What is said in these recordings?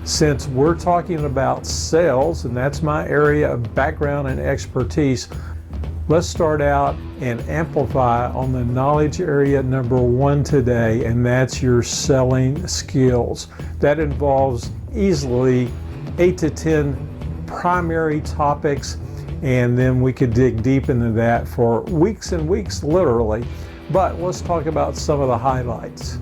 Since we're talking about sales, and that's my area of background and expertise, let's start out and amplify on the knowledge area number 1 today, and that's your selling skills. That involves easily 8 to 10 primary topics, and then we could dig deep into that for weeks and weeks, literally. But let's talk about some of the highlights.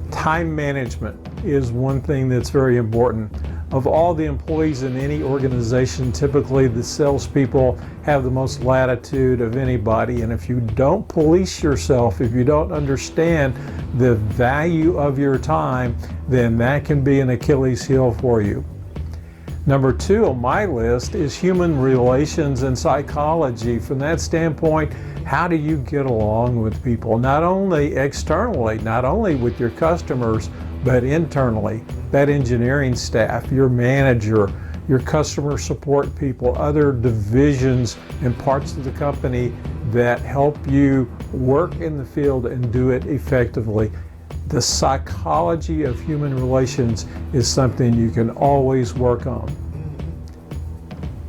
Time management is one thing that's very important. Of all the employees in any organization, typically the salespeople have the most latitude of anybody. And if you don't police yourself, if you don't understand the value of your time, then that can be an Achilles heel for you. Number 2 on my list is human relations and psychology. From that standpoint, how do you get along with people? Not only externally, not only with your customers, but internally. That engineering staff, your manager, your customer support people, other divisions and parts of the company that help you work in the field and do it effectively. The psychology of human relations is something you can always work on.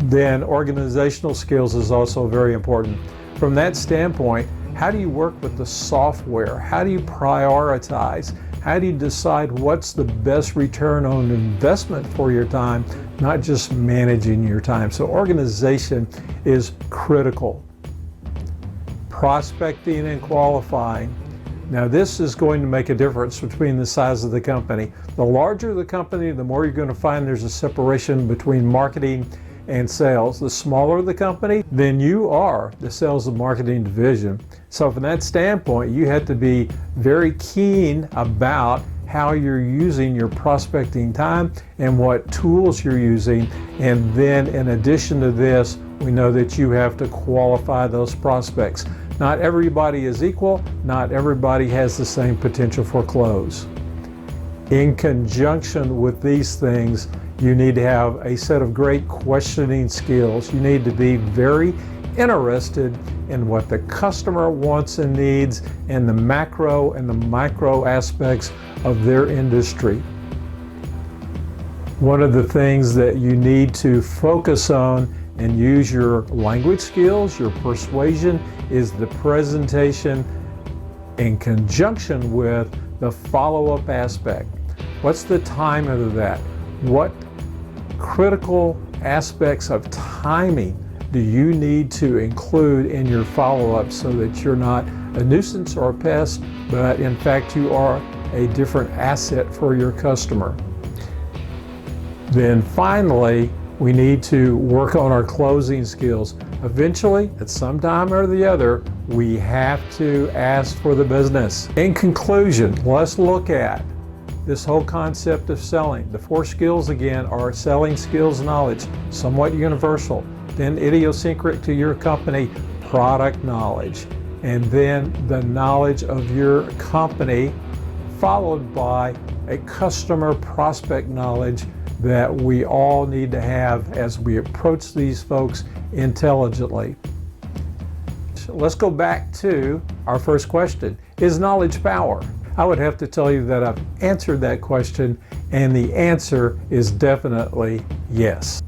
Then organizational skills is also very important. From that standpoint, how do you work with the software? How do you prioritize? How do you decide what's the best return on investment for your time, not just managing your time? So organization is critical. Prospecting and qualifying. Now this is going to make a difference between the size of the company. The larger the company, the more you're going to find there's a separation between marketing and sales. The smaller the company, then you are the sales and marketing division. So from that standpoint, you have to be very keen about how you're using your prospecting time and what tools you're using. And then in addition to this, we know that you have to qualify those prospects. Not everybody is equal. Not everybody has the same potential for close. In conjunction with these things, you need to have a set of great questioning skills. You need to be very interested in what the customer wants and needs and the macro and the micro aspects of their industry. One of the things that you need to focus on and use your language skills, your persuasion, is the presentation in conjunction with the follow-up aspect. What's the timing of that? What critical aspects of timing do you need to include in your follow-up so that you're not a nuisance or a pest, but in fact you are a different asset for your customer? Then finally, we need to work on our closing skills. Eventually, at some time or the other, we have to ask for the business. In conclusion, let's look at this whole concept of selling. The 4 skills again are selling skills, knowledge, somewhat universal, then idiosyncratic to your company, product knowledge, and then the knowledge of your company, followed by a customer prospect knowledge that we all need to have as we approach these folks intelligently. Let's go back to our first question. Is knowledge power? I would have to tell you that I've answered that question, and the answer is definitely yes.